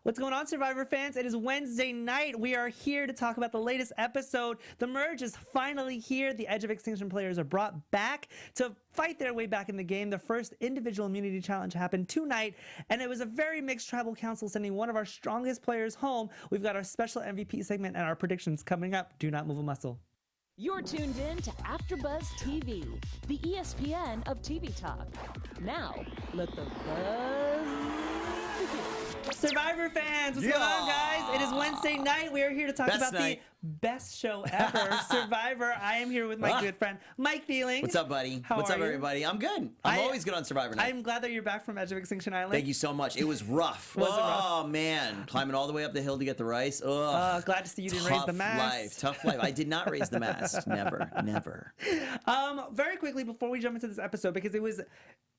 What's going on, Survivor fans? It is Wednesday night. We are here to talk about the latest episode. The merge is finally here. The Edge of Extinction players are brought back to fight their way back in the game. The first individual immunity challenge happened tonight, and it was a very mixed tribal council sending one of our strongest players home. We've got our special MVP segment and our predictions coming up. Do not move a muscle. You're tuned in to AfterBuzz TV, the ESPN of TV talk. Now, let the buzz begin. Survivor fans, what's going on, guys? It is Wednesday night. We are here to talk about the best show ever, Survivor. I am here with my good friend, Mike Feeling. What's up, buddy? What's up, everybody? I'm good. I'm always good on Survivor night. I'm glad that you're back from Edge of Extinction Island. Thank you so much. It was rough. Was it rough? Oh, man. Climbing all the way up the hill to get the rice. Ugh. Glad to see you didn't raise the mask. Tough life. I did not raise the mask. Never. Very quickly, before we jump into this episode, because it was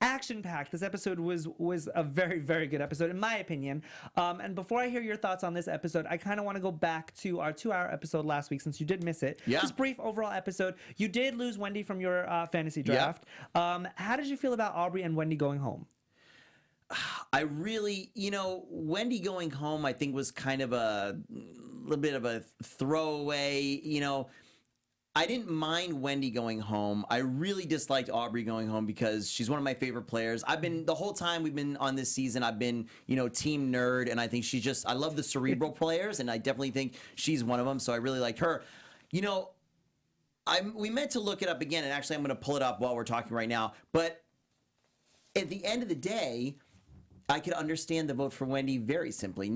action-packed. This episode was a very, very good episode, in my opinion. And before I hear your thoughts on this episode, I kind of want to go back to our 2-hour episode last week, since you did miss it. Yeah. Just brief overall episode. You did lose Wendy from your fantasy draft. Yeah. How did you feel about Aubrey and Wendy going home? I really, Wendy going home, I think, was kind of a little bit of a throwaway, I didn't mind Wendy going home. I really disliked Aubrey going home because she's one of my favorite players. The whole time we've been on this season, I've been, team nerd, and I think I love the cerebral players, and I definitely think she's one of them, so I really liked her. We meant to look it up again, and actually I'm going to pull it up while we're talking right now, but at the end of the day, I could understand the vote for Wendy very simply.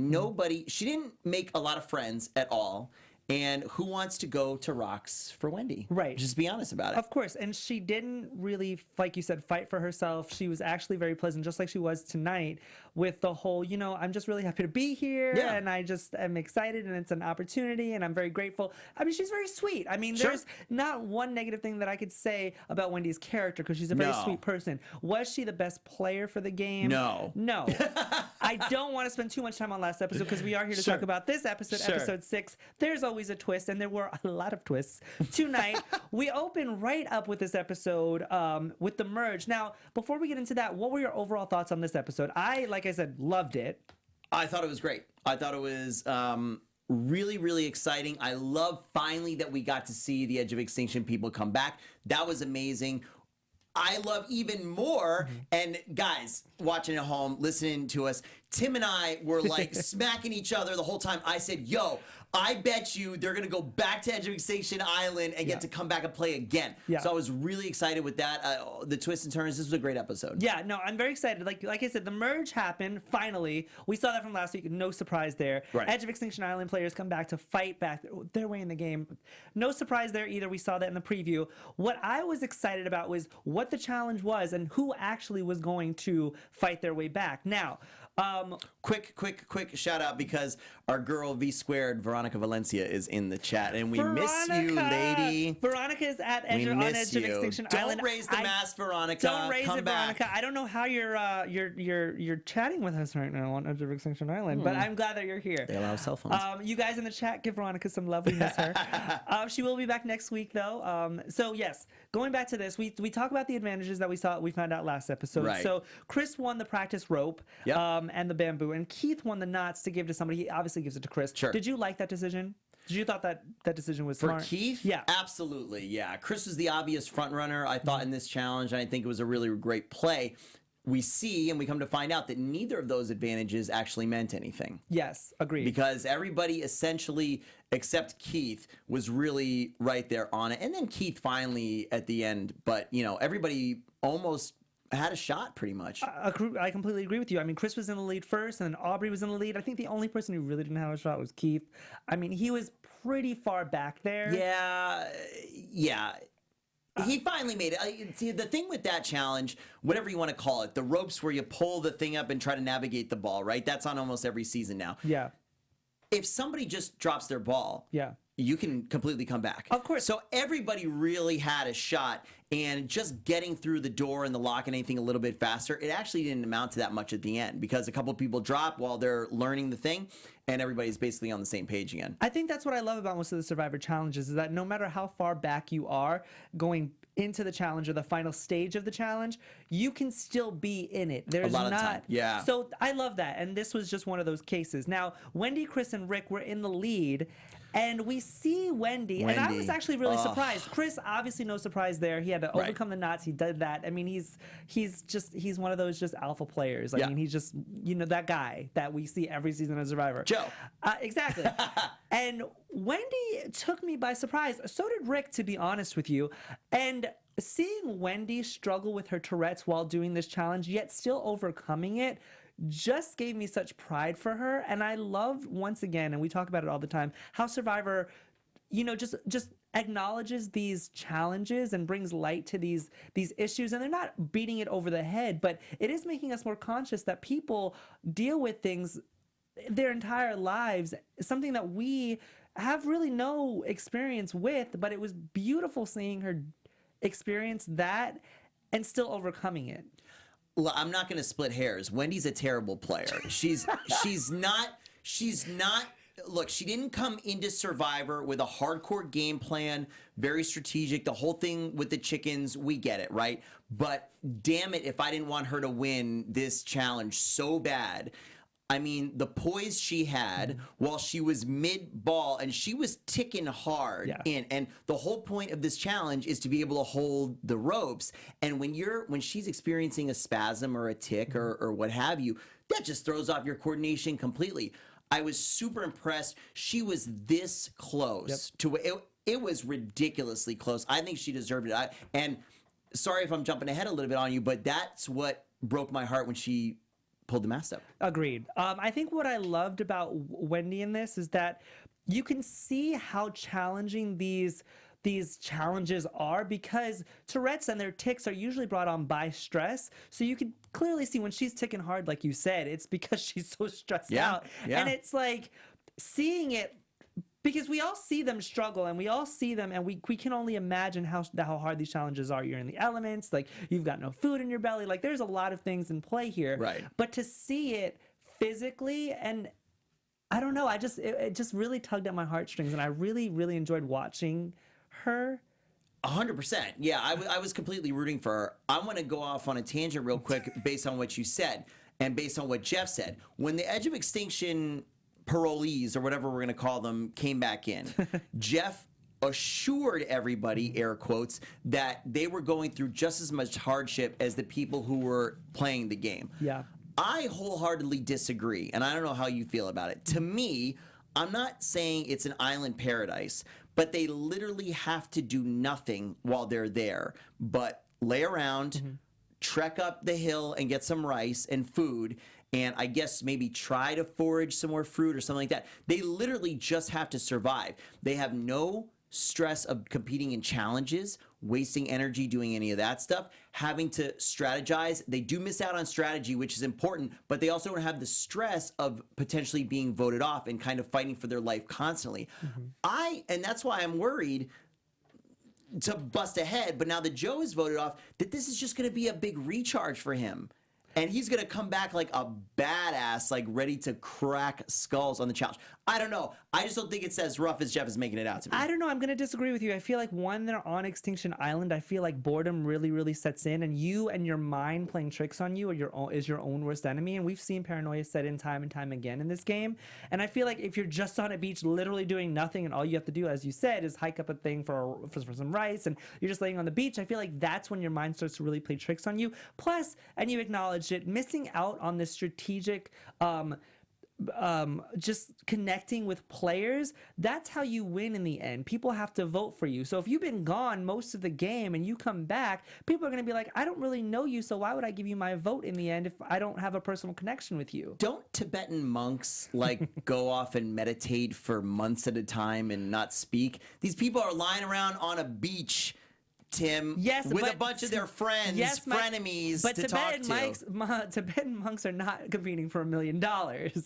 She didn't make a lot of friends at all. And who wants to go to rocks for Wendy? Right. Just be honest about it. Of course. And she didn't really, like you said, fight for herself. She was actually very pleasant, just like she was tonight, with the whole, I'm just really happy to be here. Yeah. And I just am excited, and it's an opportunity, and I'm very grateful. I mean, she's very sweet. I mean, there's not one negative thing that I could say about Wendy's character, because she's a very sweet person. Was she the best player for the game? No. I don't want to spend too much time on last episode, because we are here to talk about this episode, episode 6. There's always a twist, and there were a lot of twists tonight. We open right up with this episode with the merge. Now, before we get into that, what were your overall thoughts on this episode? Like I said, loved it. I thought it was great. I thought it was really, really exciting. I love finally that we got to see the Edge of Extinction people come back. That was amazing. I love even more, and guys watching at home, listening to us, Tim and I were like smacking each other the whole time. I said, yo, I bet you they're going to go back to Edge of Extinction Island and get to come back and play again. Yeah. So I was really excited with that. The twists and turns, this was a great episode. Yeah, no, I'm very excited. Like I said, the merge happened, finally. We saw that from last week. No surprise there. Right. Edge of Extinction Island players come back to fight back their way in the game. No surprise there either. We saw that in the preview. What I was excited about was what the challenge was and who actually was going to fight their way back. Now, quick shout out, because our girl V Squared, Veronica Valencia, is in the chat, and we miss you, lady. Veronica is at Edge of Extinction Island. Don't raise the mask, Veronica. Don't raise it, Veronica. I don't know how you're chatting with us right now on Edge of Extinction Island, but I'm glad that you're here. They allow cell phones. You guys in the chat, give Veronica some love. We miss her. She will be back next week, though. So yes, going back to this, we talk about the advantages that we found out last episode. Right. So Chris won the practice rope. Yep. And the bamboo, and Keith won the knots to give to somebody. He obviously gives it to Chris. Sure. Did you like that decision? Did you thought that decision was smart? For Keith? Yeah. Absolutely, yeah. Chris was the obvious front runner, I thought, in this challenge, and I think it was a really great play. We see, and we come to find out, that neither of those advantages actually meant anything. Yes, agreed. Because everybody essentially, except Keith, was really right there on it. And then Keith finally at the end, but, everybody almost had a shot, pretty much. I completely agree with you. I mean, Chris was in the lead first, and then Aubrey was in the lead. I think the only person who really didn't have a shot was Keith. I mean, he was pretty far back there. Yeah. He finally made it. See, the thing with that challenge, whatever you want to call it, the ropes where you pull the thing up and try to navigate the ball, right? That's on almost every season now. Yeah. If somebody just drops their ball, you can completely come back. Of course. So everybody really had a shot, and just getting through the door and the lock and anything a little bit faster, it actually didn't amount to that much at the end, because a couple people drop while they're learning the thing, and everybody's basically on the same page again. I think that's what I love about most of the Survivor challenges, is that no matter how far back you are, going into the challenge or the final stage of the challenge, you can still be in it. There's lot of not. time. Yeah. So I love that. And this was just one of those cases. Now, Wendy, Chris, and Rick were in the lead. And we see Wendy, and I was actually really surprised. Chris, obviously no surprise there. He had to overcome the knots. He did that. I mean, he's one of those just alpha players. I mean, he's just, you know, that guy that we see every season of Survivor. Joe. Exactly. And Wendy took me by surprise. So did Rick, to be honest with you. And seeing Wendy struggle with her Tourette's while doing this challenge, yet still overcoming it, just gave me such pride for her. And I love, once again, and we talk about it all the time, how Survivor, you know, just acknowledges these challenges and brings light to these issues. And they're not beating it over the head, but it is making us more conscious that people deal with things their entire lives, something that we have really no experience with. But it was beautiful seeing her experience that and still overcoming it. Well, I'm not going to split hairs. Wendy's a terrible player. She's not. Look, she didn't come into Survivor with a hardcore game plan, very strategic. The whole thing with the chickens, we get it, right? But damn it, if I didn't want her to win this challenge so bad. I mean, the poise she had while she was mid-ball, and she was ticking hard in. And the whole point of this challenge is to be able to hold the ropes. And when she's experiencing a spasm or a tick or what have you, that just throws off your coordination completely. I was super impressed. She was this close to it. It was ridiculously close. I think she deserved it. And sorry if I'm jumping ahead a little bit on you, but that's what broke my heart when she pulled the mask up. Agreed. I think what I loved about Wendy in this is that you can see how challenging these challenges are, because Tourette's and their tics are usually brought on by stress. So you can clearly see when she's ticking hard, like you said, it's because she's so stressed out. Yeah. And it's like seeing it, because we all see them struggle, and we all see them, and we can only imagine how hard these challenges are. You're in the elements, like you've got no food in your belly, like there's a lot of things in play here. Right. But to see it physically, and I don't know, it just really tugged at my heartstrings, and I really, really enjoyed watching her. 100%. Yeah, I was completely rooting for her. I want to go off on a tangent real quick based on what you said and based on what Jeff said. When the Edge of Extinction parolees, or whatever we're going to call them, came back in, Jeff assured everybody, air quotes, that they were going through just as much hardship as the people who were playing the game. Yeah. I wholeheartedly disagree, and I don't know how you feel about it. To me, I'm not saying it's an island paradise, but they literally have to do nothing while they're there but lay around, trek up the hill and get some rice and food, and I guess maybe try to forage some more fruit or something like that. They literally just have to survive. They have no stress of competing in challenges, wasting energy doing any of that stuff, having to strategize. They do miss out on strategy, which is important, but they also don't have the stress of potentially being voted off and kind of fighting for their life constantly. And that's why I'm worried, to bust ahead, but now that Joe is voted off, that this is just going to be a big recharge for him. And he's going to come back like a badass, like ready to crack skulls on the challenge. I don't know. I just don't think it's as rough as Jeff is making it out to be. I don't know. I'm going to disagree with you. I feel like when they're on Extinction Island, I feel like boredom really, really sets in, and you and your mind playing tricks on you is your own worst enemy. And we've seen paranoia set in time and time again in this game. And I feel like if you're just on a beach literally doing nothing, and all you have to do, as you said, is hike up a thing for some rice, and you're just laying on the beach, I feel like that's when your mind starts to really play tricks on you. Plus, and you acknowledged it, missing out on this strategic just connecting with players, that's how you win in the end. People have to vote for you. So if you've been gone most of the game and you come back, people are going to be like, I don't really know you, so why would I give you my vote in the end if I don't have a personal connection with you? Don't Tibetan monks like go off and meditate for months at a time and not speak? These people are lying around on a beach, Tim, with a bunch of their friends, frenemies to talk to. Tibetan monks are not competing for $1 million.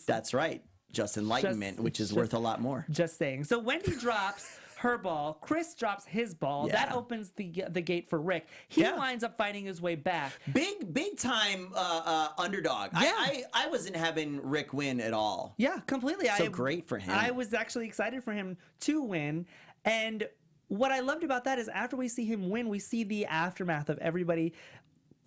That's right. Just enlightenment, which is worth a lot more. Just saying. So Wendy drops her ball. Chris drops his ball. Yeah. That opens the gate for Rick. He winds up fighting his way back. Big time underdog. Yeah. I wasn't having Rick win at all. Yeah, completely. So great for him. I was actually excited for him to win. And what I loved about that is after we see him win, we see the aftermath of everybody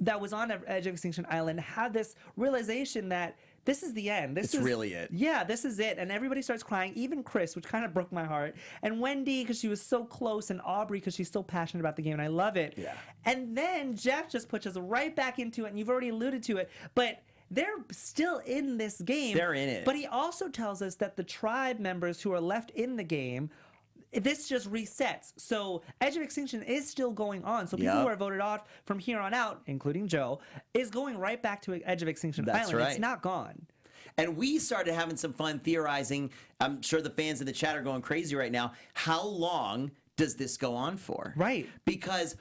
that was on Edge of Extinction Island had this realization that this is the end. This is really it. Yeah, this is it. And everybody starts crying, even Chris, which kind of broke my heart. And Wendy, because she was so close, and Aubrey, because she's so passionate about the game, and I love it. Yeah. And then Jeff just puts us right back into it, and you've already alluded to it, but they're still in this game. They're in it. But he also tells us that the tribe members who are left in the game, this just resets. So Edge of Extinction is still going on. So people who are voted off from here on out, including Joe, is going right back to Edge of Extinction Island. Right. It's not gone. And we started having some fun theorizing. I'm sure the fans in the chat are going crazy right now. How long does this go on for? Right. Because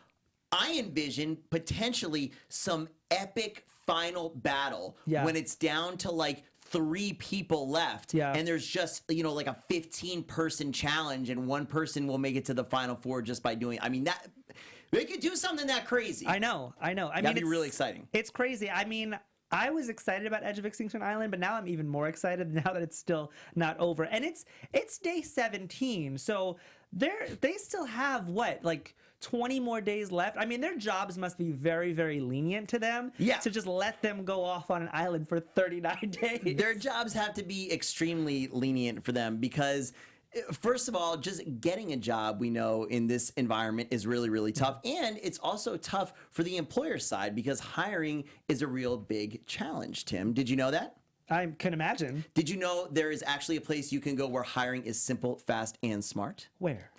I envision potentially some epic final battle when it's down to like 3 people left, and there's just, you know, like a 15-person challenge, and one person will make it to the final 4 just by doing. I mean, that they could do something that crazy. I know. That'd be really exciting. It's crazy. I mean, I was excited about Edge of Extinction Island, but now I'm even more excited now that it's still not over. And it's day 17, so they still have what, like 20 more days left. I mean, their jobs must be very, very lenient to them. Yeah. To just let them go off on an island for 39 days. Their jobs have to be extremely lenient for them because, first of all, just getting a job, we know, in this environment is really, really tough. And it's also tough for the employer side because hiring is a real big challenge, Tim. Did you know that? I can imagine. Did you know there is actually a place you can go where hiring is simple, fast, and smart? Where?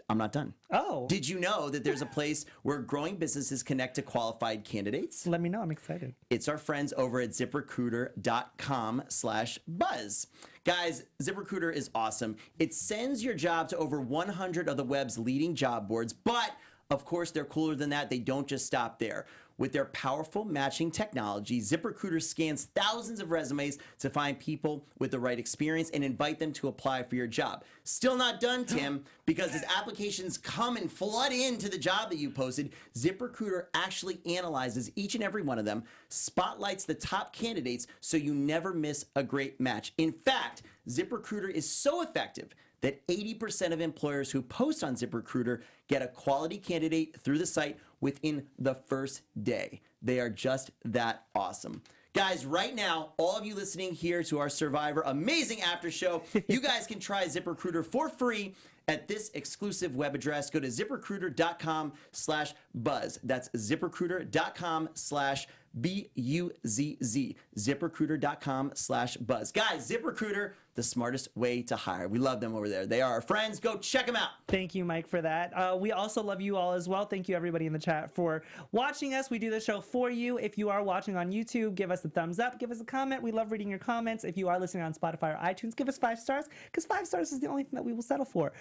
I'm not done. Oh. Did you know that there's a place where growing businesses connect to qualified candidates? Let me know. I'm excited. It's our friends over at ZipRecruiter.com/buzz. Guys, ZipRecruiter is awesome. It sends your job to over 100 of the web's leading job boards, but of course, they're cooler than that. They don't just stop there. With their powerful matching technology, ZipRecruiter scans thousands of resumes to find people with the right experience and invite them to apply for your job. Still not done, Tim, because as applications come and flood into the job that you posted, ZipRecruiter actually analyzes each and every one of them, spotlights the top candidates so you never miss a great match. In fact, ZipRecruiter is so effective that 80% of employers who post on ZipRecruiter get a quality candidate through the site within the first day. They are just that awesome. Guys, right now, all of you listening here to our Survivor amazing after show, you guys can try ZipRecruiter for free at this exclusive web address. Go to ZipRecruiter.com/buzz. That's ZipRecruiter.com/buzz. ZipRecruiter.com/buzz. Guys, ZipRecruiter, the smartest way to hire. We love them over there. They are our friends. Go check them out. Thank you, Mike, for that. We also love you all as well. Thank you, everybody in the chat, for watching us. We do this show for you. If you are watching on YouTube, give us a thumbs up. Give us a comment. We love reading your comments. If you are listening on Spotify or iTunes, give us 5 stars, because 5 stars is the only thing that we will settle for.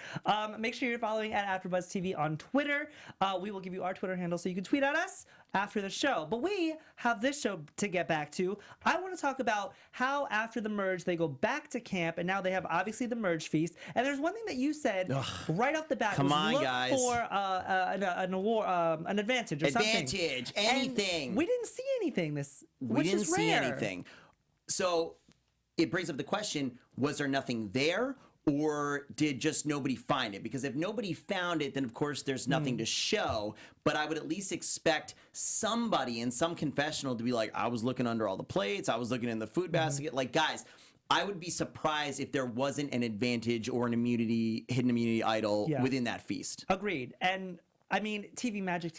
Make sure you're following at AfterBuzz TV on Twitter. We will give you our Twitter handle so you can tweet at us after the show. But we have this show to get back to. I want to talk about how after the merge, they go back to camp, and now they have obviously the merge feast. And there's one thing that you said right off the bat. Come was on, look guys. For an award, an advantage or something. Advantage, anything. And we didn't see anything We didn't see anything. So it brings up the question, was there nothing there? Or did just nobody find it? Because if nobody found it, then of course there's nothing to show. But I would at least expect somebody in some confessional to be like, I was looking under all the plates, I was looking in the food basket. Like, guys, I would be surprised if there wasn't an advantage or an immunity, hidden immunity idol within that feast. Agreed. And I mean, TV magic.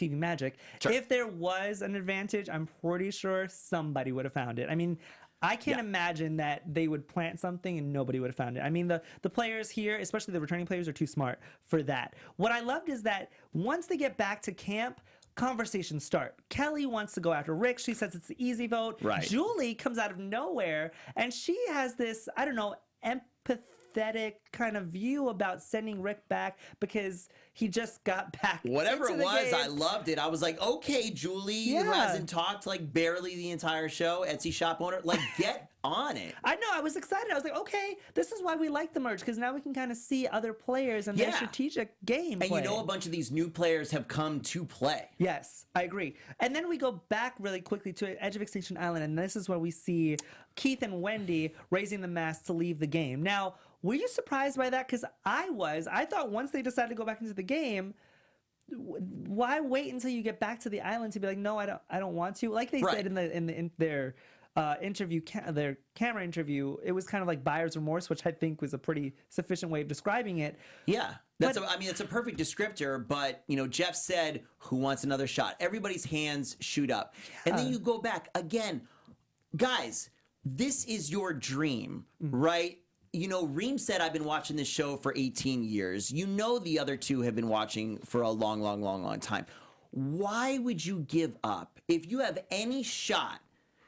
Sure. If there was an advantage, I'm pretty sure somebody would have found it. I mean, I can't imagine that they would plant something and nobody would have found it. I mean, the players here, especially the returning players, are too smart for that. What I loved is that once they get back to camp, conversations start. Kelly wants to go after Rick. She says it's the easy vote. Right. Julie comes out of nowhere, and she has this, I don't know, empathetic kind of view about sending Rick back because he just got back. Whatever into it the was, game. I loved it. I was like, okay, Julie, who hasn't talked like barely the entire show, Etsy shop owner, like get on it. I know. I was excited. I was like, okay, this is why we like the merge, because now we can kind of see other players and their strategic game. And you know, a bunch of these new players have come to play. Yes, I agree. And then we go back really quickly to Edge of Extinction Island, and this is where we see Keith and Wendy raising the mask to leave the game. Now, were you surprised by that? Because I was. I thought once they decided to go back into the game, why wait until you get back to the island to be like, no, I don't want to. Like they said in their interview, their camera interview, it was kind of like buyer's remorse, which I think was a pretty sufficient way of describing it. Yeah, it's a perfect descriptor. But you know, Jeff said, "Who wants another shot?" Everybody's hands shoot up, and then you go back again, guys. This is your dream, right? You know, Reem said, I've been watching this show for 18 years. You know, the other two have been watching for a long time. Why would you give up? If you have any shot,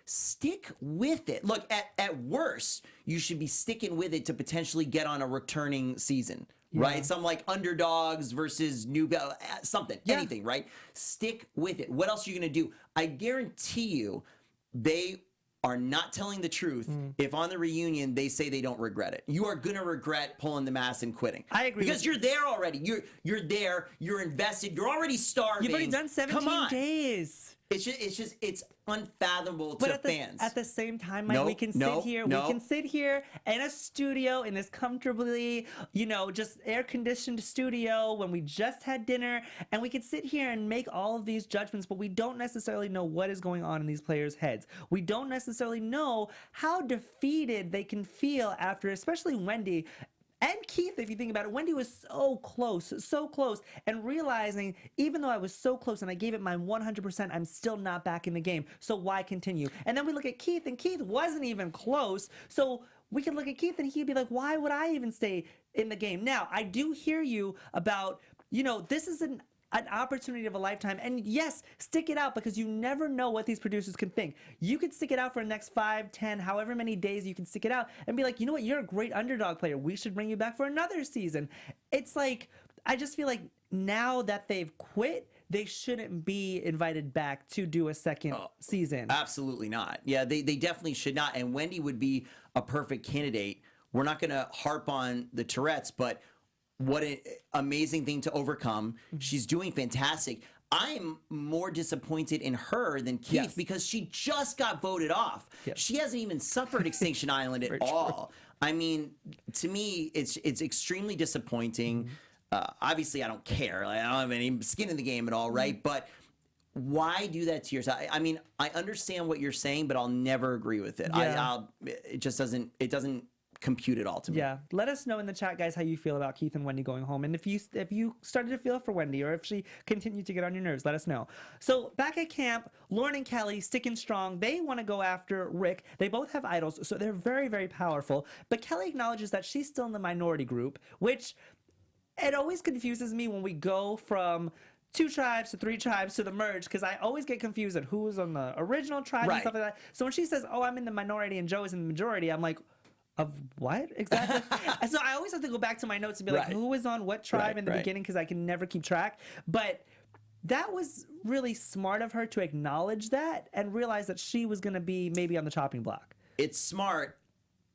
stick with it. Look, at worst, you should be sticking with it to potentially get on a returning season, right? Some like underdogs versus new, something, anything, right? Stick with it. What else are you going to do? I guarantee you, they are not telling the truth if on the reunion they say they don't regret it. You are gonna regret pulling the mask and quitting. I agree. Because you're there already. You're there. You're invested. You're already starving. You've already done 17 days. It's unfathomable to fans. At the same time, Mike, we can sit here in a studio in this comfortably, just air-conditioned studio when we just had dinner, and we could sit here and make all of these judgments, but we don't necessarily know what is going on in these players' heads. We don't necessarily know how defeated they can feel after, especially Wendy, and Keith, if you think about it. Wendy was so close, and realizing even though I was so close and I gave it my 100%, I'm still not back in the game. So why continue? And then we look at Keith, and Keith wasn't even close. So we can look at Keith and he'd be like, why would I even stay in the game? Now, I do hear you about, this is an opportunity of a lifetime. And yes, stick it out, because you never know what these producers can think. You could stick it out for the next 5, 10, however many days you can stick it out and be like, you know what, you're a great underdog player. We should bring you back for another season. It's like, I just feel like now that they've quit, they shouldn't be invited back to do a second season. Absolutely not. Yeah, they definitely should not. And Wendy would be a perfect candidate. We're not going to harp on the Tourette's, but what an amazing thing to overcome. She's doing fantastic. I'm more disappointed in her than Keith because she just got voted off. She hasn't even suffered Extinction Island at all. I mean, to me, it's extremely disappointing. Obviously, I don't care. Like, I don't have any skin in the game at all, right? But why do that to yourself? I mean, I understand what you're saying, but I'll never agree with it. It just doesn't. It doesn't compute it all to me. Yeah, let us know in the chat, guys, how you feel about Keith and Wendy going home, and if you started to feel for Wendy, or if she continued to get on your nerves, let us know. So back at camp, Lauren and Kelly sticking strong. They want to go after Rick. They both have idols, so they're very, very powerful. But Kelly acknowledges that she's still in the minority group, which it always confuses me when we go from 2 tribes to 3 tribes to the merge, because I always get confused at who's on the original tribe and stuff like that. So when she says, "Oh, I'm in the minority and Joe is in the majority," I'm like, of what exactly? And so I always have to go back to my notes and be like, who was on what tribe in the beginning, because I can never keep track. But that was really smart of her to acknowledge that and realize that she was going to be maybe on the chopping block. It's smart.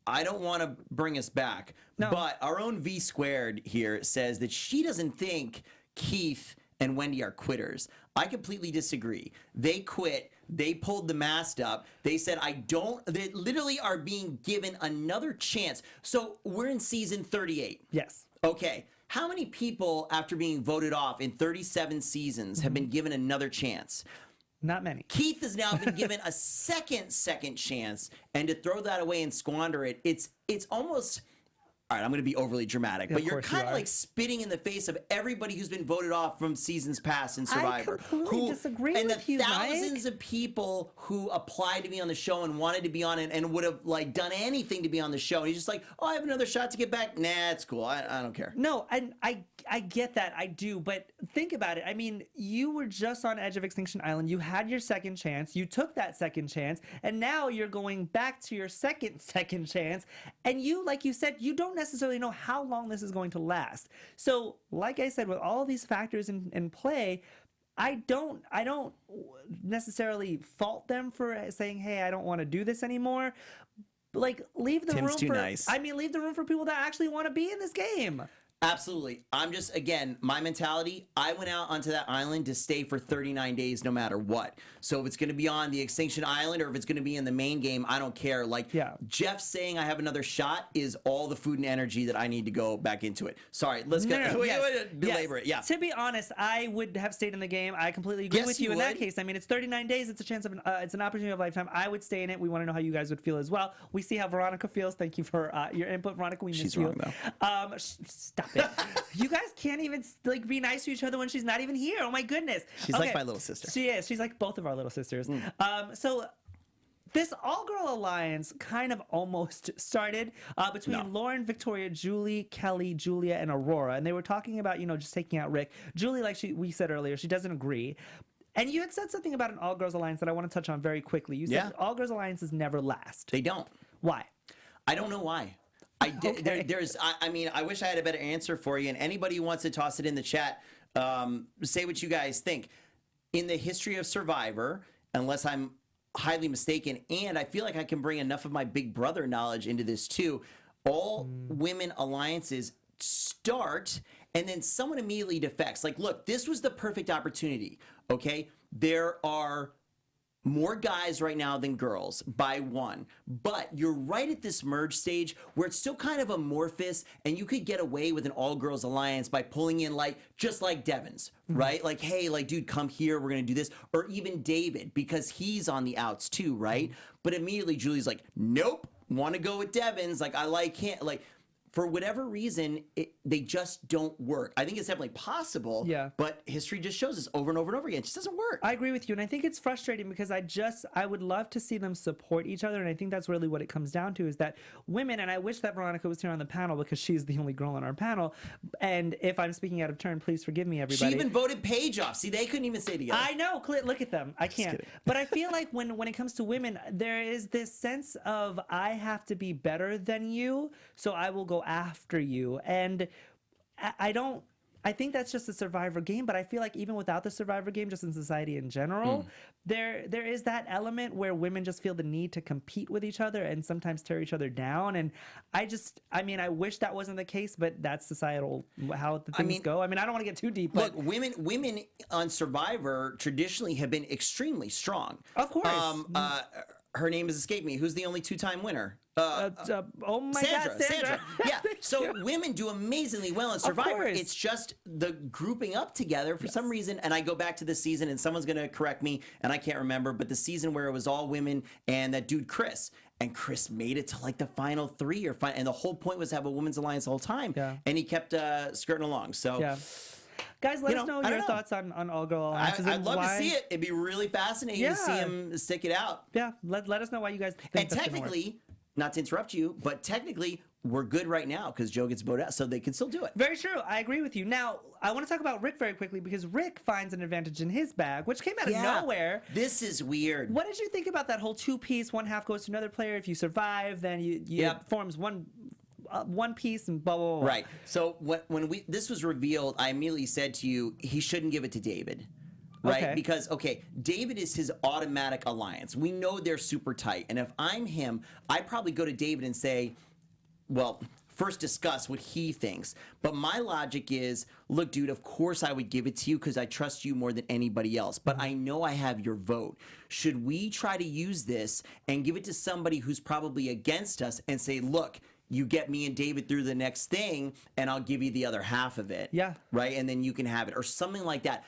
I don't want to bring us back, but our own V Squared here says that she doesn't think Keith and Wendy are quitters. I completely disagree. They quit. They pulled the mask up. They said, they literally are being given another chance. So we're in season 38. Yes. Okay. How many people, after being voted off in 37 seasons, have been given another chance? Not many. Keith has now been given a second chance, and to throw that away and squander it, it's almost... All right, I'm going to be overly dramatic, but you're kind of like spitting in the face of everybody who's been voted off from seasons past in Survivor. I completely disagree with you, And the thousands of people who applied to be on the show and wanted to be on it and would have like done anything to be on the show. And he's just like, oh, I have another shot to get back. Nah, it's cool. I don't care. No, I get that. I do. But think about it. I mean, you were just on Edge of Extinction Island. You had your second chance. You took that second chance. And now you're going back to your second chance. And you, like you said, you don't necessarily know how long this is going to last. So, like I said, with all of these factors in play, I don't necessarily fault them for saying, hey, I don't want to do this anymore. like leave the Tim's room too for nice. I mean, leave the room for people that actually want to be in this game. Absolutely. I'm just, again, my mentality, I went out onto that island to stay for 39 days no matter what. So if it's going to be on the Extinction Island or if it's going to be in the main game, I don't care. Like, Jeff saying I have another shot is all the food and energy that I need to go back into it. Sorry, let's go. Belabor it. Yeah. To be honest, I would have stayed in the game. I completely agree with you in that case. I mean, it's 39 days. It's a chance of it's an opportunity of a lifetime. I would stay in it. We want to know how you guys would feel as well. We see how Veronica feels. Thank you for your input, Veronica. We miss you. She's wrong, though. Stop it. You guys can't even like be nice to each other when she's not even here. Oh my goodness. She's like my little sister. She is. She's like both of our little sisters. So this all-girl alliance kind of almost started between Lauren, Victoria, Julie, Kelly, Julia, and Aurora. And they were talking about, just taking out Rick. Julie, like we said earlier, she doesn't agree. And you had said something about an all-girls alliance that I want to touch on very quickly. You said all-girls alliances never last. They don't. Why? I don't know why. I mean, I wish I had a better answer for you. And anybody who wants to toss it in the chat, say what you guys think. In the history of Survivor, unless I'm highly mistaken, and I feel like I can bring enough of my Big Brother knowledge into this too, all women alliances start and then someone immediately defects. Like, look, this was the perfect opportunity, okay? There are more guys right now than girls by one, but you're right at this merge stage where it's still kind of amorphous and you could get away with an all-girls alliance by pulling in just like Devin's, right? Like, hey, dude, come here, we're gonna do this. Or even David, because he's on the outs too, right? But immediately Julie's like, nope, want to go with Devin's, I like him, for whatever reason, they just don't work. I think it's definitely possible, but history just shows us over and over and over again. It just doesn't work. I agree with you, and I think it's frustrating because I would love to see them support each other, and I think that's really what it comes down to is that women, and I wish that Veronica was here on the panel because she's the only girl on our panel, and if I'm speaking out of turn, please forgive me, everybody. She even voted Paige off. See, they couldn't even stay together. I know. Look at them. I can't. But I feel like when it comes to women, there is this sense of I have to be better than you, so I will go after you. And I think that's just a Survivor game, but I feel like even without the Survivor game, just in society in general, there is that element where women just feel the need to compete with each other and sometimes tear each other down. And I wish that wasn't the case, but that's societal how the things go. I mean, I don't want to get too deep. Look, women on Survivor traditionally have been extremely strong. Of course. Her name has escaped me. Who's the only two-time winner? Oh my Sandra, God, Sandra. Yeah. So women do amazingly well in Survivor. It's just the grouping up together for some reason. And I go back to this season, and someone's going to correct me, and I can't remember, but the season where it was all women and that dude Chris. And Chris made it to the final three and the whole point was to have a women's alliance the whole time. Yeah. And he kept skirting along. So. Yeah. Guys, let us know your thoughts on all-girl alliances. I'd love to see it. It'd be really fascinating to see him stick it out. Yeah, let us know why you guys think and technically, not to interrupt you, but technically, we're good right now because Joe gets voted out, so they can still do it. Very true. I agree with you. Now, I want to talk about Rick very quickly because Rick finds an advantage in his bag, which came out of nowhere. This is weird. What did you think about that whole two-piece, one half goes to another player? If you survive, then it forms one piece and blah, blah, blah. Right. So when this was revealed, I immediately said to you, he shouldn't give it to David. Right? Okay. Because, David is his automatic alliance. We know they're super tight. And if I'm him, I'd probably go to David and say, well, first discuss what he thinks. But my logic is, look, dude, of course I would give it to you because I trust you more than anybody else. But I know I have your vote. Should we try to use this and give it to somebody who's probably against us and say, look, you get me and David through the next thing, and I'll give you the other half of it. Yeah. Right? And then you can have it. Or something like that.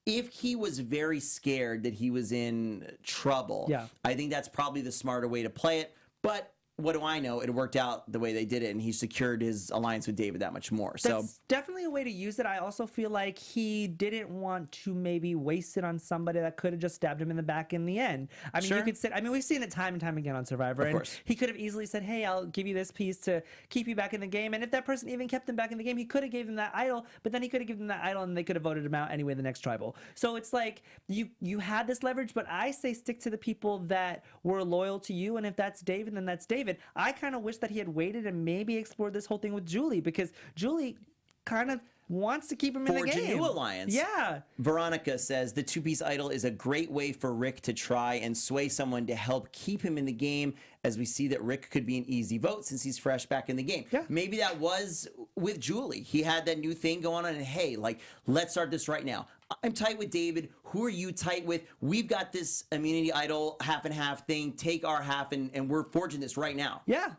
If he was very scared that he was in trouble, I think that's probably the smarter way to play it. But what do I know? It worked out the way they did it, and he secured his alliance with David that much more. That's definitely a way to use it. I also feel like he didn't want to maybe waste it on somebody that could have just stabbed him in the back in the end. I mean, you could say, we've seen it time and time again on Survivor. Of course. He could have easily said, hey, I'll give you this piece to keep you back in the game. And if that person even kept him back in the game, he could have gave them that idol, but then he could have given them that idol and they could have voted him out anyway in the next tribal. So it's like you had this leverage, but I say stick to the people that were loyal to you. And if that's David, then that's David. I kind of wish that he had waited and maybe explored this whole thing with Julie because Julie kind of wants to keep him in the Forge a game. new alliance. Yeah. Veronica says the two-piece idol is a great way for Rick to try and sway someone to help keep him in the game, as we see that Rick could be an easy vote since he's fresh back in the game. Yeah. Maybe that was with Julie. He had that new thing going on, and hey, like, let's start this right now. I'm tight with David. Who are you tight with? We've got this immunity idol half and half thing. Take our half, and we're forging this right now. Yeah.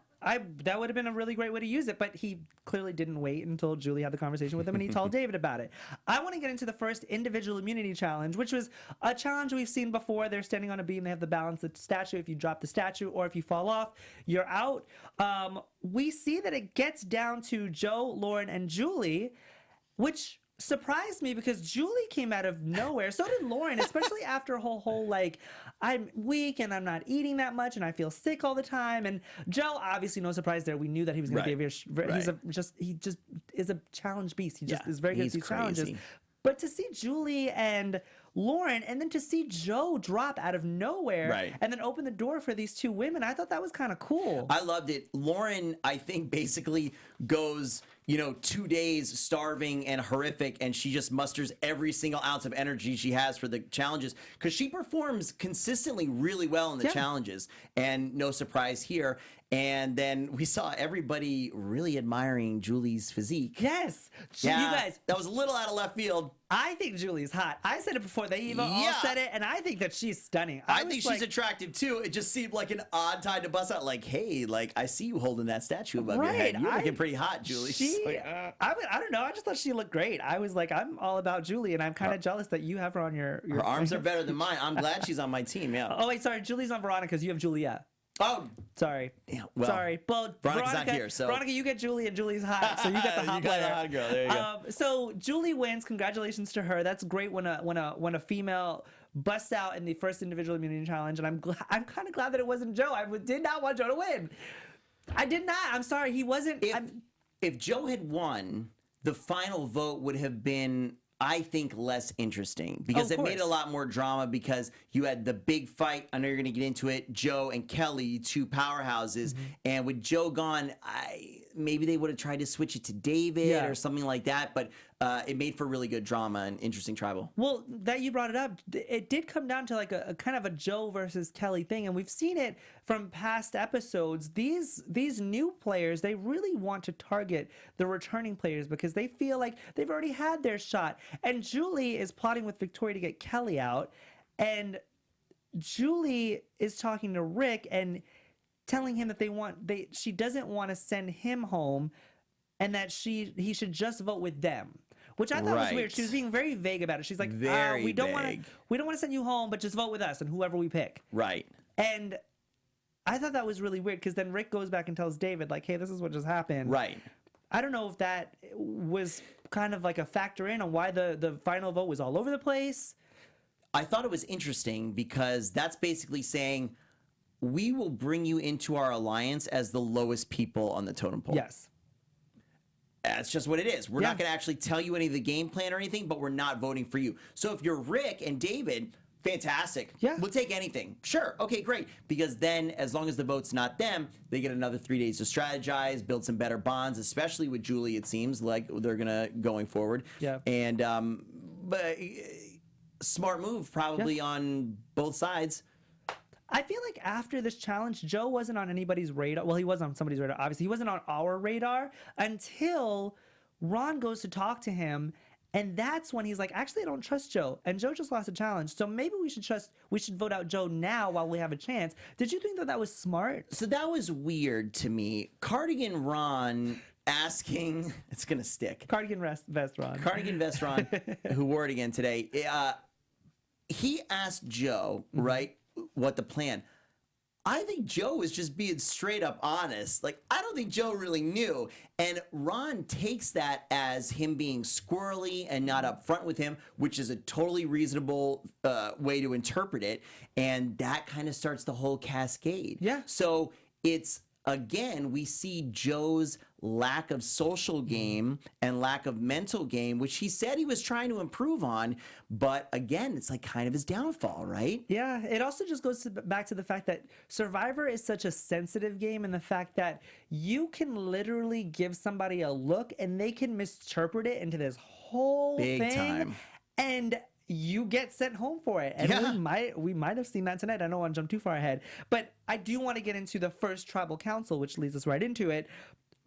That would have been a really great way to use it, but he clearly didn't wait until Julie had the conversation with him and he told David about it. I want to get into the first individual immunity challenge, which was a challenge we've seen before. They're standing on a beam. They have to balance the statue. If you drop the statue or if you fall off, you're out. We see that it gets down to Joe, Lauren, and Julie, which surprised me because Julie came out of nowhere. So did Lauren, especially after a whole like, I'm weak and I'm not eating that much and I feel sick all the time. And Joe, obviously, no surprise there. We knew that he was going to be he just is a challenge beast. He just is very good at these challenges. But to see Julie and Lauren, and then to see Joe drop out of nowhere and then open the door for these two women, I thought that was kind of cool. I loved it. Lauren, I think, basically goes, 2 days starving and horrific, and she just musters every single ounce of energy she has for the challenges because she performs consistently really well in the challenges, and no surprise here. And then we saw everybody really admiring Julie's physique. Yes. Yeah, you guys, that was a little out of left field. I think Julie's hot. I said it before they even all said it, and I think that she's stunning. I think she's attractive too. It just seemed like an odd time to bust out. Like, hey, like I see you holding that statue above your head. You're looking pretty hot, Julie. I don't know. I just thought she looked great. I was like, I'm all about Julie, and I'm kind of jealous that you have her on your. Her arms are better than mine. I'm glad she's on my team. Yeah. Oh wait, sorry. Julie's on Veronica's. You have Juliet. Oh, sorry. Yeah, well, sorry. But Veronica's not here, so Veronica, you get Julie, and Julie's hot, so you get the hot player. The hot girl. There you go. So Julie wins. Congratulations to her. That's great when a female busts out in the first individual immunity challenge, and I'm kind of glad that it wasn't Joe. I did not want Joe to win. I did not. I'm sorry. He wasn't. If Joe had won, the final vote would have been, I think, less interesting because it made it a lot more drama because you had the big fight. I know you're going to get into it. Joe and Kelly, two powerhouses. And with Joe gone, maybe they would have tried to switch it to David or something like that. But it made for really good drama and interesting tribal. Well, that you brought it up, it did come down to like a kind of a Joe versus Kelly thing. And we've seen it from past episodes. These new players, they really want to target the returning players because they feel like they've already had their shot. And Julie is plotting with Victoria to get Kelly out. And Julie is talking to Rick and telling him that she doesn't want to send him home and that he should just vote with them. Which I thought was weird. She was being very vague about it. She's like, we don't want to send you home, but just vote with us and whoever we pick. Right. And I thought that was really weird because then Rick goes back and tells David, like, hey, this is what just happened. Right. I don't know if that was kind of like a factor in on why the final vote was all over the place. I thought it was interesting because that's basically saying we will bring you into our alliance as the lowest people on the totem pole. Yes. That's just what it is. We're not going to actually tell you any of the game plan or anything, but we're not voting for you. So if you're Rick and David, fantastic. Yeah. We'll take anything. Sure. Okay, great. Because then as long as the vote's not them, they get another 3 days to strategize, build some better bonds, especially with Julie, it seems like they're going to going forward. Yeah. And but smart move probably on both sides. I feel like after this challenge, Joe wasn't on anybody's radar. Well, he was on somebody's radar. Obviously, he wasn't on our radar until Ron goes to talk to him. And that's when he's like, actually, I don't trust Joe. And Joe just lost a challenge. So maybe we should vote out Joe now while we have a chance. Did you think that was smart? So that was weird to me. Cardigan Ron asking, it's going to stick. Cardigan vest Ron. Cardigan vest Ron, who wore it again today. He asked Joe, right, what the plan. I think Joe was just being straight up honest. Like, I don't think Joe really knew. And Ron takes that as him being squirrely and not upfront with him, which is a totally reasonable way to interpret it. And that kind of starts the whole cascade. Yeah. So it's again, we see Joe's lack of social game and lack of mental game, which he said he was trying to improve on. But again, it's like kind of his downfall, right? Yeah, it also just goes back to the fact that Survivor is such a sensitive game, and the fact that you can literally give somebody a look and they can misinterpret it into this whole Big thing. time. And you get sent home for it. And Yeah. we might have seen that tonight. I don't want to jump too far ahead. But I do want to get into the first tribal council, which leads us right into it.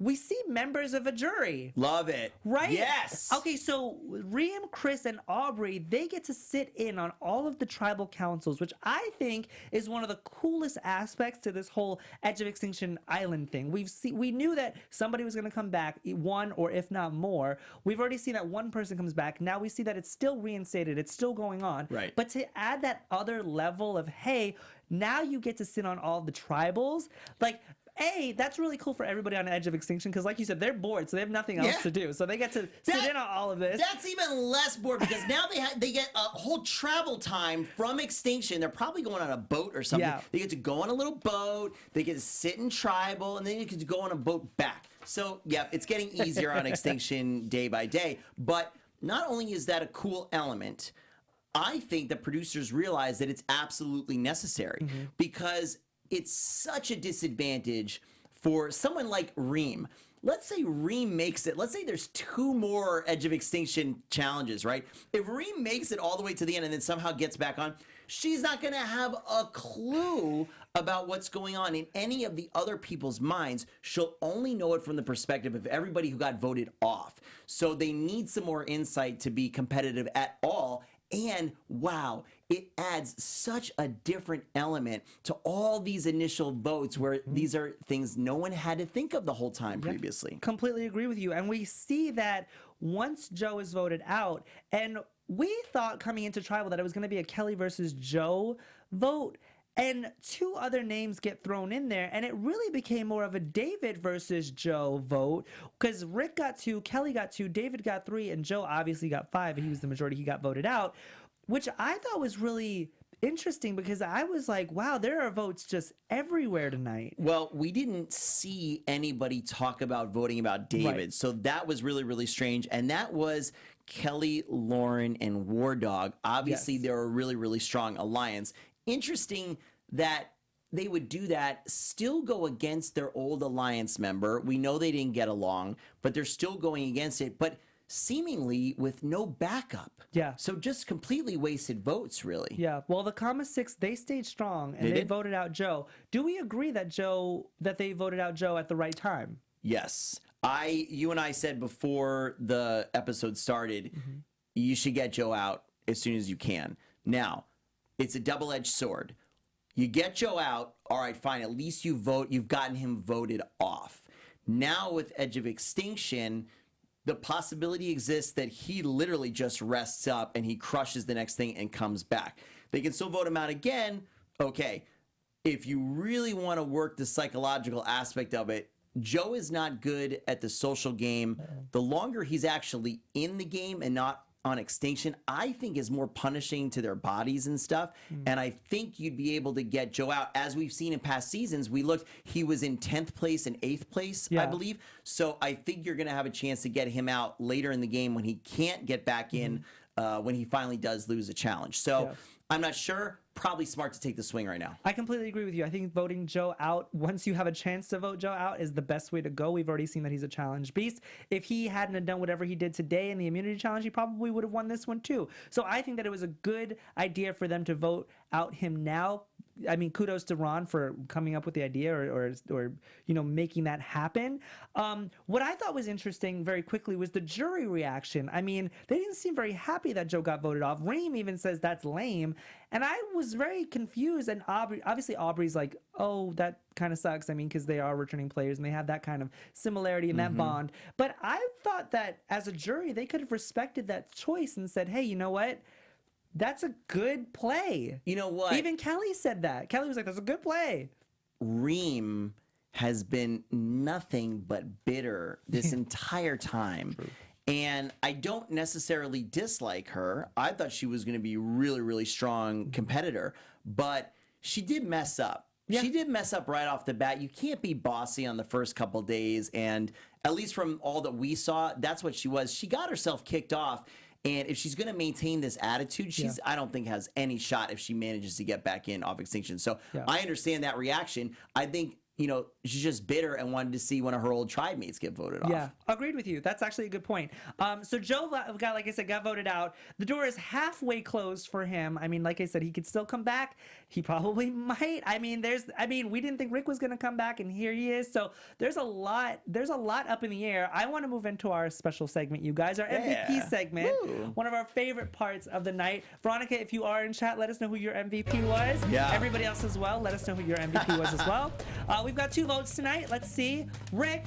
We see members of a jury. Love it. Right? Yes. Okay, so Reem, Chris, and Aubrey, they get to sit in on all of the tribal councils, which I think is one of the coolest aspects to this whole Edge of Extinction Island thing. We knew that somebody was going to come back, one or if not more. We've already seen that one person comes back. Now we see that it's still reinstated. It's still going on. Right. But to add that other level of, hey, now you get to sit on all the tribals, like, that's really cool for everybody on Edge of Extinction because, like you said, they're bored, so they have nothing else to do. So they get to sit in on all of this. That's even less bored because now they get a whole travel time from Extinction. They're probably going on a boat or something. Yeah. They get to go on a little boat. They get to sit in tribal, and then you get to go on a boat back. So, yeah, it's getting easier on Extinction day by day. But not only is that a cool element, I think the producers realize that it's absolutely necessary because it's such a disadvantage for someone like Reem. Let's say Reem makes it. Let's say there's 2 more Edge of Extinction challenges, right? If Reem makes it all the way to the end and then somehow gets back on, she's not going to have a clue about what's going on in any of the other people's minds. She'll only know it from the perspective of everybody who got voted off. So they need some more insight to be competitive at all. And wow, it adds such a different element to all these initial votes where these are things no one had to think of the whole time previously. Completely agree with you. And we see that once Joe is voted out, and we thought coming into Tribal that it was going to be a Kelly versus Joe vote. And 2 other names get thrown in there, and it really became more of a David versus Joe vote because Rick got 2, Kelly got 2, David got 3, and Joe obviously got 5. He was the majority. He got voted out, which I thought was really interesting because I was like, wow, there are votes just everywhere tonight. Well, we didn't see anybody talk about voting about David, Right. so that was really, really strange. And that was Kelly, Lauren, and War Dog. Obviously, Yes. they're a really, really strong alliance. Interesting that they would do that, still go against their old alliance member. We know they didn't get along, but they're still going against it, but seemingly with no backup. Yeah. So just completely wasted votes, really. Yeah, well, the Comma 6, they stayed strong, and they did? voted out Joe. Do we agree that they voted out Joe at the right time? Yes. You and I said before the episode started, you should get Joe out as soon as you can. Now, it's a double-edged sword. You get Joe out, all right, fine, at least you've gotten him voted off. Now with Edge of Extinction, the possibility exists that he literally just rests up and he crushes the next thing and comes back. They can still vote him out again. Okay, if you really want to work the psychological aspect of it, Joe is not good at the social game. The longer he's actually in the game and not on Extinction, I think is more punishing to their bodies and stuff. And I think you'd be able to get Joe out. As we've seen in past seasons, he was in 10th place and 8th place, I believe. So I think you're going to have a chance to get him out later in the game when he can't get back in, when he finally does lose a challenge. So I'm not sure. Probably smart to take the swing right now. I completely agree with you. I think voting Joe out, once you have a chance to vote Joe out, is the best way to go. We've already seen that he's a challenge beast. If he hadn't have done whatever he did today in the immunity challenge, he probably would have won this one too. So I think that it was a good idea for them to vote out him now. I mean, kudos to Ron for coming up with the idea or making that happen. What I thought was interesting very quickly was the jury reaction. I mean, they didn't seem very happy that Joe got voted off. Reem even says that's lame. And I was very confused. And Aubrey's like, oh, that kind of sucks. I mean, because they are returning players and they have that kind of similarity in that bond. But I thought that as a jury, they could have respected that choice and said, hey, you know what? That's a good play. You know what? Even Kelly said that. Kelly was like, that's a good play. Reem has been nothing but bitter this entire time. True. And I don't necessarily dislike her. I thought she was going to be a really, really strong competitor, but she did mess up. Yeah. She did mess up right off the bat. You can't be bossy on the first couple days. And at least from all that we saw, that's what she was. She got herself kicked off. And if she's going to maintain this attitude, I don't think has any shot if she manages to get back in off Extinction. So I understand that reaction. I think, she's just bitter and wanted to see one of her old tribe mates get voted off. Yeah, agreed with you. That's actually a good point. So Joe got, like I said, got voted out. The door is halfway closed for him. I mean, like I said, he could still come back. He probably might. I mean, we didn't think Rick was going to come back, and here he is. So there's a lot up in the air. I want to move into our special segment, you guys, our MVP segment. Woo. One of our favorite parts of the night. Veronica, if you are in chat, let us know who your MVP was. Yeah. Everybody else as well, let us know who your MVP was as well. We've got 2 votes tonight. Let's see. Rick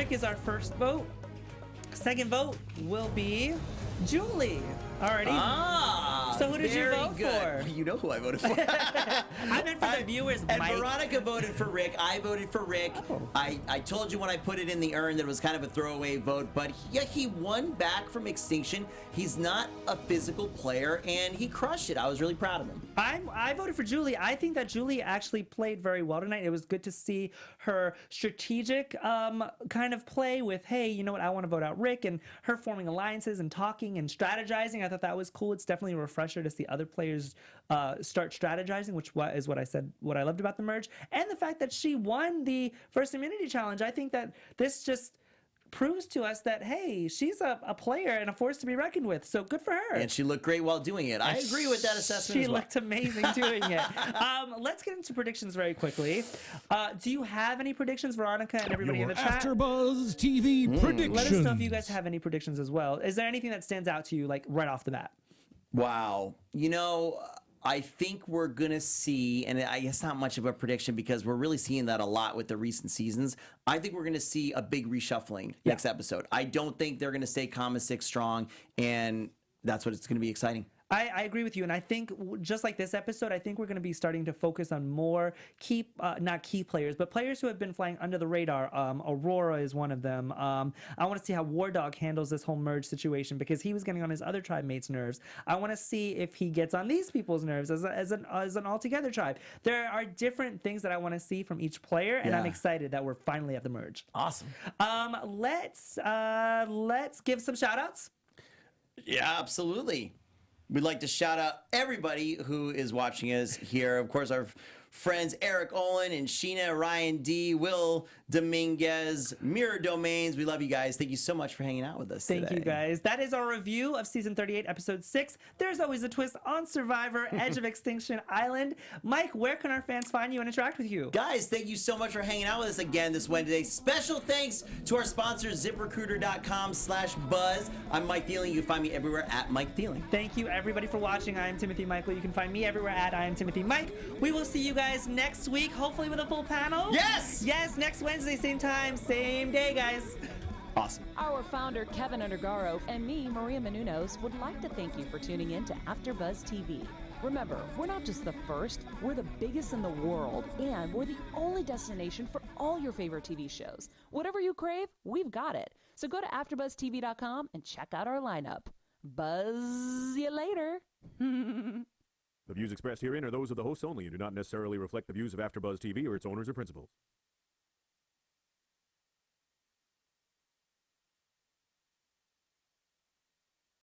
is our first vote. Second vote will be Julie. Alrighty. So who did you vote for? You know who I voted for. I meant for the viewers, and Mike. Veronica voted for Rick. I voted for Rick. Oh. I told you when I put it in the urn that it was kind of a throwaway vote, but he won back from Extinction. He's not a physical player, and he crushed it. I was really proud of him. I voted for Julie. I think that Julie actually played very well tonight. It was good to see her strategic kind of play with, hey, you know what, I want to vote out Rick, and her forming alliances and talking and strategizing. I thought that was cool. It's definitely a refresher to see other players start strategizing, which is what I said, what I loved about the merge. And the fact that she won the first immunity challenge. I think that this just proves to us that, hey, she's a player and a force to be reckoned with. So good for her. And she looked great while doing it. I agree with that assessment as well. She looked amazing doing it. Let's get into predictions very quickly. Do you have any predictions, Veronica, and everybody in the chat? AfterBuzz TV predictions. Let us know if you guys have any predictions as well. Is there anything that stands out to you, like right off the bat? Wow. I think we're going to see, and I guess not much of a prediction because we're really seeing that a lot with the recent seasons. I think we're going to see a big reshuffling next episode. I don't think they're going to stay Kama 6 strong, and that's what it's going to be exciting. I agree with you, and I think just like this episode, I think we're going to be starting to focus on more not key players, but players who have been flying under the radar. Aurora is one of them. I want to see how War Dog handles this whole merge situation because he was getting on his other tribe mates' nerves. I want to see if he gets on these people's nerves as an all-together tribe. There are different things that I want to see from each player, and I'm excited that we're finally at the merge. Awesome. Let's give some shout-outs. Yeah, absolutely. We'd like to shout out everybody who is watching us here. Of course, our friends Eric Olin and Sheena, Ryan D, Will Dominguez, Mirror Domains. We love you guys. Thank you so much for hanging out with us today. Thank you guys. That is our review of season 38, episode 6. There's always a twist on Survivor, Edge of Extinction Island. Mike, where can our fans find you and interact with you? Guys, thank you so much for hanging out with us again this Wednesday. Special thanks to our sponsor, ZipRecruiter.com/buzz. I'm Mike Thieling. You can find me everywhere at Mike Thieling. Thank you, everybody, for watching. I am Timothy Michael. You can find me everywhere at I am Timothy Mike. We will see you guys next week, hopefully with a full panel. Yes! Yes, next Wednesday, same time, same day, guys. Awesome. Our founder, Keven Undergaro, and me, Maria Menounos, would like to thank you for tuning in to AfterBuzz TV. Remember, we're not just the first, we're the biggest in the world, and we're the only destination for all your favorite TV shows. Whatever you crave, we've got it. So go to AfterBuzzTV.com and check out our lineup. Buzz you later. The views expressed herein are those of the hosts only and do not necessarily reflect the views of AfterBuzz TV or its owners or principals.